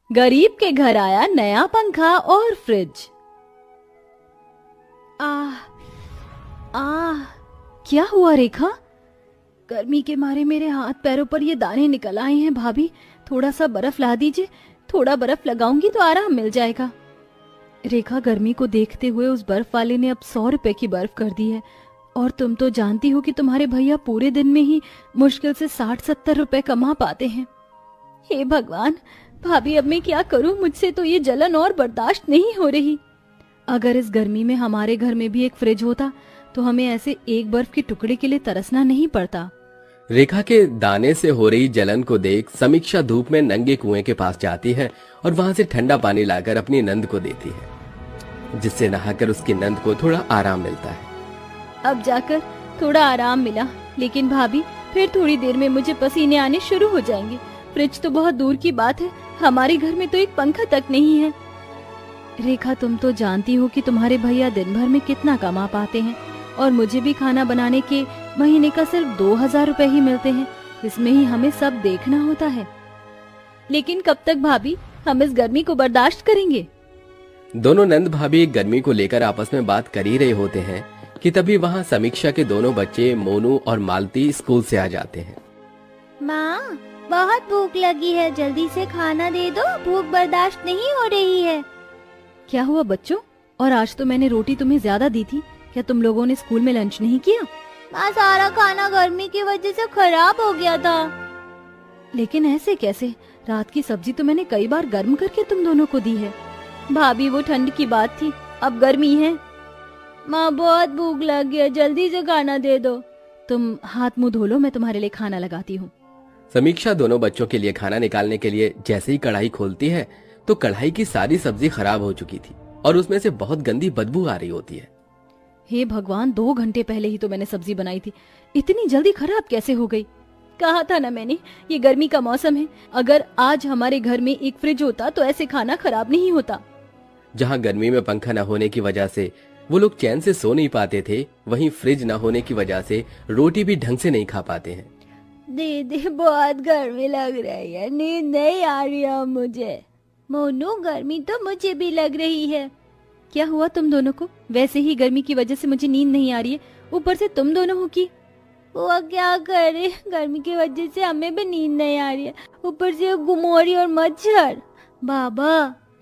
गरीब के घर आया नया पंखा और फ्रिज। आह आह, क्या हुआ रेखा? गर्मी के मारे मेरे हाथ पैरों पर ये दाने निकल आए हैं। भाभी, थोड़ा सा बर्फ ला दीजिए। थोड़ा बर्फ लगाऊंगी तो आराम मिल जाएगा। रेखा, गर्मी को देखते हुए उस बर्फ वाले ने अब 100 रुपए की बर्फ कर दी है। और तुम तो जानती हो कि तुम्हारे भैया पूरे दिन में ही मुश्किल से 60-70 रुपए कमा पाते हैं। हे भगवान, भाभी अब मैं क्या करूं? मुझसे तो ये जलन और बर्दाश्त नहीं हो रही। अगर इस गर्मी में हमारे घर में भी एक फ्रिज होता तो हमें ऐसे एक बर्फ के टुकड़े के लिए तरसना नहीं पड़ता। रेखा के दाने से हो रही जलन को देख समीक्षा धूप में नंगे कुएं के पास जाती है और वहां से ठंडा पानी लाकर अपनी नंद को देती है, जिससे नहाकर उसकी नंद को थोड़ा आराम मिलता है। अब जाकर थोड़ा आराम मिला, लेकिन भाभी फिर थोड़ी देर में मुझे पसीने आने शुरू हो जाएंगे। फ्रिज तो बहुत दूर की बात है, हमारे घर में तो एक पंखा तक नहीं है। रेखा, तुम तो जानती हो कि तुम्हारे भैया दिन भर में कितना कमा पाते हैं और मुझे भी खाना बनाने के महीने का सिर्फ 2000 रुपए ही मिलते हैं। इसमें ही हमें सब देखना होता है। लेकिन कब तक भाभी हम इस गर्मी को बर्दाश्त करेंगे? दोनों नंद भाभी गर्मी को लेकर आपस में बात कर ही रहे होते हैं कि तभी वहाँ समीक्षा के दोनों बच्चे मोनू और मालती स्कूल से आ जाते हैं। माँ, बहुत भूख लगी है, जल्दी से खाना दे दो, भूख बर्दाश्त नहीं हो रही है। क्या हुआ बच्चों? और आज तो मैंने रोटी तुम्हें ज्यादा दी थी, क्या तुम लोगों ने स्कूल में लंच नहीं किया? माँ, सारा खाना गर्मी की वजह से खराब हो गया था। लेकिन ऐसे कैसे? रात की सब्जी तो मैंने कई बार गर्म करके तुम दोनों को दी है। भाभी, वो ठंड की बात थी, अब गर्मी है। माँ, बहुत भूख लगी है, जल्दी से खाना दे दो। तुम हाथ मुंह धो लो, मैं तुम्हारे लिए खाना लगाती हूँ। समीक्षा दोनों बच्चों के लिए खाना निकालने के लिए जैसे ही कढ़ाई खोलती है तो कढ़ाई की सारी सब्जी खराब हो चुकी थी और उसमें से बहुत गंदी बदबू आ रही होती है। हे भगवान, 2 घंटे पहले ही तो मैंने सब्जी बनाई थी, इतनी जल्दी खराब कैसे हो गई? कहा था ना मैंने, ये गर्मी का मौसम है। अगर आज हमारे घर में एक फ्रिज होता तो ऐसे खाना खराब नहीं होता। जहाँ गर्मी में पंखा न होने की वजह से वो लोग चैन से सो नहीं पाते थे, वहीं फ्रिज न होने की वजह से रोटी भी ढंग से नहीं खा पाते हैं। दीदी, बहुत गर्मी लग रही है, नींद नहीं आ रही है मुझे। मोनू, गर्मी तो मुझे भी लग रही है। क्या हुआ तुम दोनों को? वैसे ही गर्मी की वजह से मुझे नींद नहीं आ रही है, ऊपर से तुम दोनों हो की। वो क्या करे, गर्मी की वजह से हमें भी नींद नहीं आ रही है, ऊपर से गुमोरी और मच्छर। बाबा,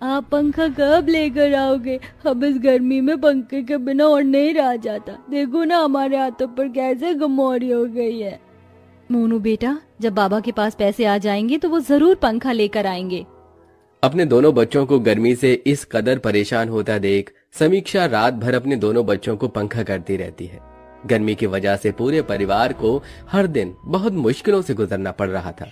आप पंखा कब लेकर आओगे? अब इस गर्मी में पंखे के बिना और नहीं रहा जाता। देखो ना, हमारे हाथों पर कैसे गुमोरी हो गई है। मोनू बेटा, जब बाबा के पास पैसे आ जाएंगे तो वो जरूर पंखा लेकर आएंगे। अपने दोनों बच्चों को गर्मी से इस कदर परेशान होता देख समीक्षा रात भर अपने दोनों बच्चों को पंखा करती रहती है। गर्मी की वजह से पूरे परिवार को हर दिन बहुत मुश्किलों से गुजरना पड़ रहा था।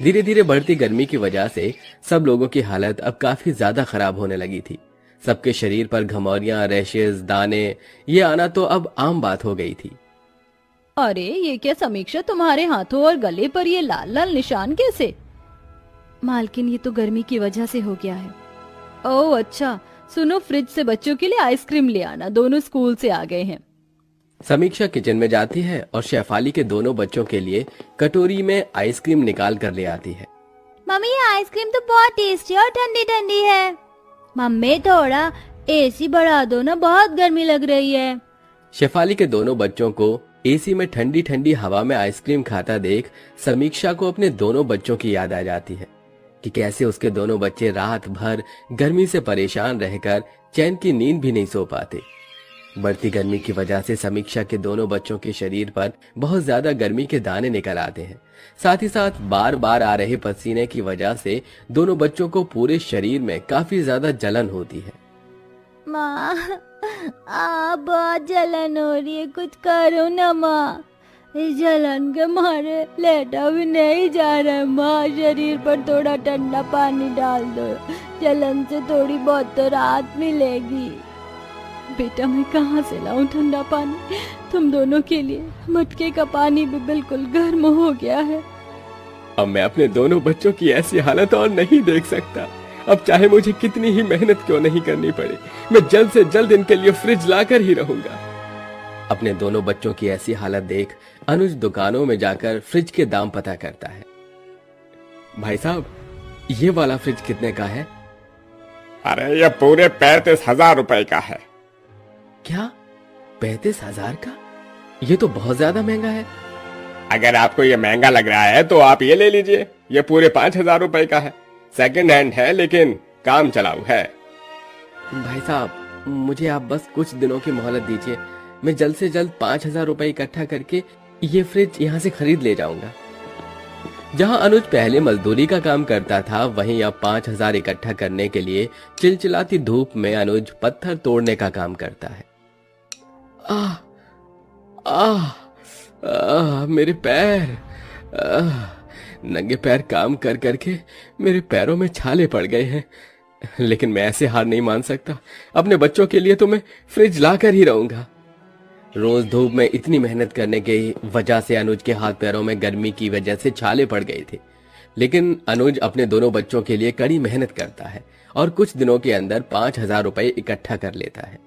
धीरे धीरे बढ़ती गर्मी की वजह से सब लोगों की हालत अब काफी ज्यादा खराब होने लगी थी। सबके शरीर पर घमौरियां, रैशेज, दाने ये आना तो अब आम बात हो गई थी। अरे ये क्या समीक्षा, तुम्हारे हाथों और गले पर ये लाल लाल निशान कैसे? मालकिन, ये तो गर्मी की वजह से हो गया है। ओह अच्छा, सुनो, फ्रिज से बच्चों के लिए आइसक्रीम ले आना, दोनों स्कूल से आ गए हैं। समीक्षा किचन में जाती है और शेफाली के दोनों बच्चों के लिए कटोरी में आइसक्रीम निकाल कर ले आती है। मम्मी, ये आइसक्रीम तो बहुत टेस्टी और ठंडी ठंडी है। मम्मी, थोड़ा एसी बढ़ा दो ना, बहुत गर्मी लग रही है। शेफाली के दोनों बच्चों को एसी में ठंडी ठंडी हवा में आइसक्रीम खाता देख समीक्षा को अपने दोनों बच्चों की याद आ जाती है कि कैसे उसके दोनों बच्चे रात भर गर्मी से परेशान रहकर चैन की नींद भी नहीं सो पाते। बढ़ती गर्मी की वजह से समीक्षा के दोनों बच्चों के शरीर पर बहुत ज्यादा गर्मी के दाने निकल आते हैं। साथ ही साथ बार बार आ रहे पसीने की वजह से दोनों बच्चों को पूरे शरीर में काफी ज्यादा जलन होती है। माँ, बहुत जलन हो रही है, कुछ करो ना माँ। इस जलन के मारे लेटा भी नहीं जा रहा है। माँ, शरीर पर थोड़ा ठंडा पानी डाल दो, जलन से थोड़ी बहुत तो राहत मिलेगी। बेटा, मैं कहाँ से लाऊं ठंडा पानी तुम दोनों के लिए? मटके का पानी भी बिल्कुल गर्म हो गया है। अब मैं अपने दोनों बच्चों की ऐसी हालत और नहीं देख सकता। अब चाहे मुझे कितनी ही मेहनत क्यों नहीं करनी पड़े, मैं जल्द से जल्द इनके लिए फ्रिज लाकर ही रहूंगा। अपने दोनों बच्चों की ऐसी हालत देख अनुज दुकानों में जाकर फ्रिज के दाम पता करता है। भाई साहब, ये वाला फ्रिज कितने का है? अरे ये पूरे 35,000 रुपए का है। क्या 35,000 का? ये तो बहुत ज्यादा महंगा है। अगर आपको ये महंगा लग रहा है तो आप ये ले लीजिए, ये पूरे 5,000 रुपए का है। सेकंड हैंड है लेकिन काम चलाऊ है। भाई साहब, मुझे आप बस कुछ दिनों की मोहलत दीजिए। मैं जल्द से जल्द 5,000 रुपए इकट्ठा करके ये फ्रिज यहाँ से खरीद ले जाऊंगा। जहाँ अनुज पहले मजदूरी का काम करता था, वहीं अब 5,000 इकट्ठा करने के लिए चिलचिलाती धूप में अनुज पत्थर तोड़ने का काम करता है। आह आह आह, मेरे पैर। नंगे पैर काम कर करके मेरे पैरों में छाले पड़ गए हैं, लेकिन मैं ऐसे हार नहीं मान सकता। अपने बच्चों के लिए तो मैं फ्रिज ला कर ही रहूंगा। रोज धूप में इतनी मेहनत करने की वजह से अनुज के हाथ पैरों में गर्मी की वजह से छाले पड़ गए थे, लेकिन अनुज अपने दोनों बच्चों के लिए कड़ी मेहनत करता है और कुछ दिनों के अंदर 5,000 रुपए इकट्ठा कर लेता है।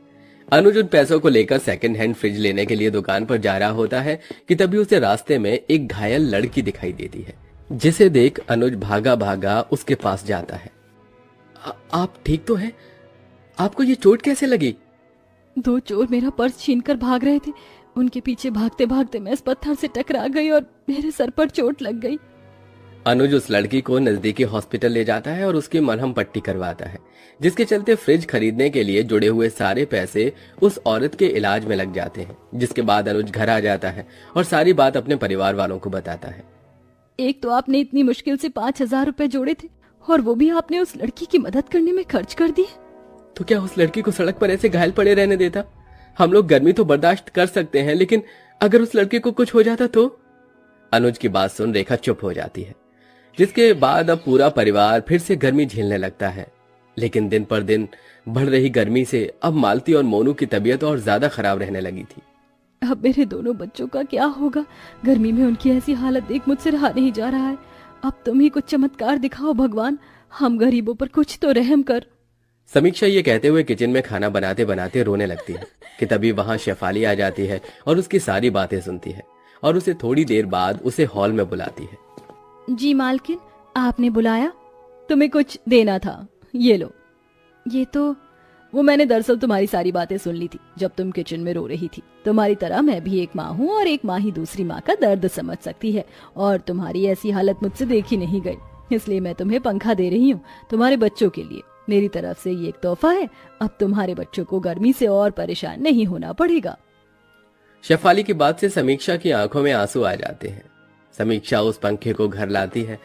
अनुज उन पैसों को लेकर सेकंड हैंड फ्रिज लेने के लिए दुकान पर जा रहा होता है कि तभी उसे रास्ते में एक घायल लड़की दिखाई देती है, जिसे देख अनुज भागा भागा उसके पास जाता है। आप ठीक तो हैं? आपको ये चोट कैसे लगी? 2 चोर मेरा पर्स छीनकर भाग रहे थे। उनके पीछे भागते भागते मैं इस पत्थर से टकरा गई और मेरे सर पर चोट लग गई। अनुज उस लड़की को नजदीकी हॉस्पिटल ले जाता है और उसकी मरहम पट्टी करवाता है, जिसके चलते फ्रिज खरीदने के लिए जुड़े हुए सारे पैसे उस औरत के इलाज में लग जाते हैं। जिसके बाद अनुज घर आ जाता है और सारी बात अपने परिवार वालों को बताता है। एक तो आपने इतनी मुश्किल से 5,000 रुपए जोड़े थे और वो भी आपने उस लड़की की मदद करने में खर्च कर दिए। तो क्या उस लड़की को सड़क पर ऐसे घायल पड़े रहने देता? हम लोग गर्मी तो बर्दाश्त कर सकते हैं, लेकिन अगर उस लड़की को कुछ हो जाता तो? अनुज की बात सुन रेखा चुप हो जाती है, जिसके बाद अब पूरा परिवार फिर से गर्मी झेलने लगता है। लेकिन दिन पर दिन बढ़ रही गर्मी से अब मालती और मोनू की तबीयत और ज्यादा खराब रहने लगी थी। अब मेरे दोनों बच्चों का क्या होगा? गर्मी में उनकी ऐसी हालत देख मुझसे रहा नहीं जा रहा है। अब तुम ही कुछ चमत्कार दिखाओ भगवान, हम गरीबों पर कुछ तो रहम कर। समीक्षा ये कहते हुए किचन में खाना बनाते बनाते रोने लगती है कि तभी वहां शेफाली आ जाती है और उसकी सारी बातें सुनती है और उसे थोड़ी देर बाद उसे हॉल में बुलाती है। जी मालकिन, आपने बुलाया? तुम्हें कुछ देना था, ये लो। ये तो वो मैंने दरअसल तुम्हारी सारी बातें सुन ली थी जब तुम किचन में रो रही थी। तुम्हारी तरह मैं भी एक माँ हूँ और एक माँ ही दूसरी माँ का दर्द समझ सकती है, और तुम्हारी ऐसी हालत मुझसे देखी नहीं गई, इसलिए मैं तुम्हें पंखा दे रही हूँ तुम्हारे बच्चों के लिए। मेरी तरफ से ये एक तोहफा है। अब तुम्हारे बच्चों को गर्मी से और परेशान नहीं होना पड़ेगा। शेफाली की बात से समीक्षा की आंखों में आंसू आ जाते हैं। समीक्षा उस पंखे को घर लाती है।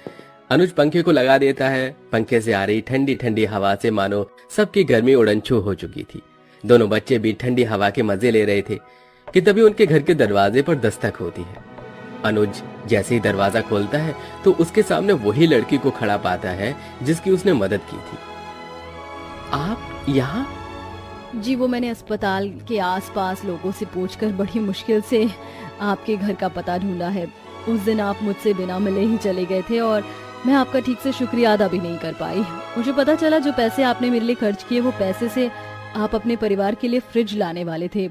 अनुज पंखे को लगा देता है। पंखे से आ रही ठंडी ठंडी हवा से मानो सबकी गर्मी उड़नछू हो चुकी थी। दोनों बच्चे भी ठंडी हवा के मजे ले रहे थे कि तभी उनके घर के दरवाजे पर दस्तक होती है। अनुज जैसे ही दरवाजा खोलता है तो उसके सामने वही लड़की को खड़ा पाता है जिसकी उसने मदद की थी। आप यहाँ? जी, वो मैंने अस्पताल के आसपास लोगों से पूछकर बड़ी मुश्किल से आपके घर का पता ढूंढा है। उस दिन आप मुझसे बिना मिले ही चले गए थे और मैं आपका ठीक से शुक्रिया अदा भी नहीं कर पाई। मुझे पता चला जो पैसे आपने मेरे लिए खर्च किए वो पैसे से आप अपने परिवार के लिए फ्रिज लाने वाले थे।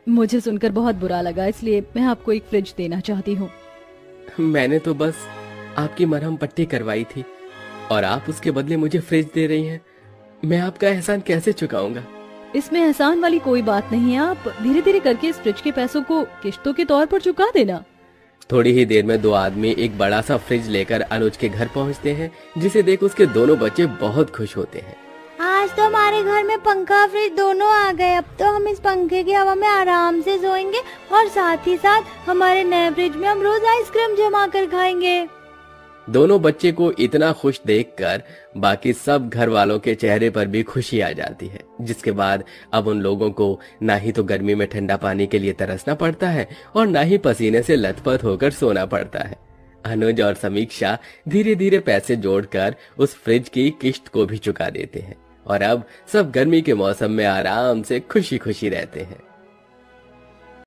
मुझे सुनकर बहुत बुरा लगा, इसलिए मैं आपको एक फ्रिज देना चाहती हूँ। मैंने तो बस आपकी मरहम पट्टी करवाई थी और आप उसके बदले मुझे फ्रिज दे रही हैं। मैं आपका एहसान कैसे चुकाऊंगा? इसमें एहसान वाली कोई बात नहीं है। आप धीरे धीरे करके इस फ्रिज के पैसों को किश्तों के तौर पर चुका देना। थोड़ी ही देर में दो आदमी एक बड़ा सा फ्रिज लेकर अनुज के घर पहुंचते हैं, जिसे देख उसके दोनों बच्चे बहुत खुश होते हैं। आज तो हमारे घर में पंखा फ्रिज दोनों आ गए। अब तो हम इस पंखे की हवा में आराम से सोएंगे और साथ ही साथ हमारे नए फ्रिज में हम रोज आइसक्रीम जमा कर खाएंगे। दोनों बच्चे को इतना खुश देखकर बाकी सब घर वालों के चेहरे पर भी खुशी आ जाती है, जिसके बाद अब उन लोगों को ना ही तो गर्मी में ठंडा पानी के लिए तरसना पड़ता है और ना ही पसीने से लथपथ होकर सोना पड़ता है। अनुज और समीक्षा धीरे धीरे पैसे जोड़कर उस फ्रिज की किश्त को भी चुका देते हैं और अब सब गर्मी के मौसम में आराम से खुशी खुशी रहते हैं।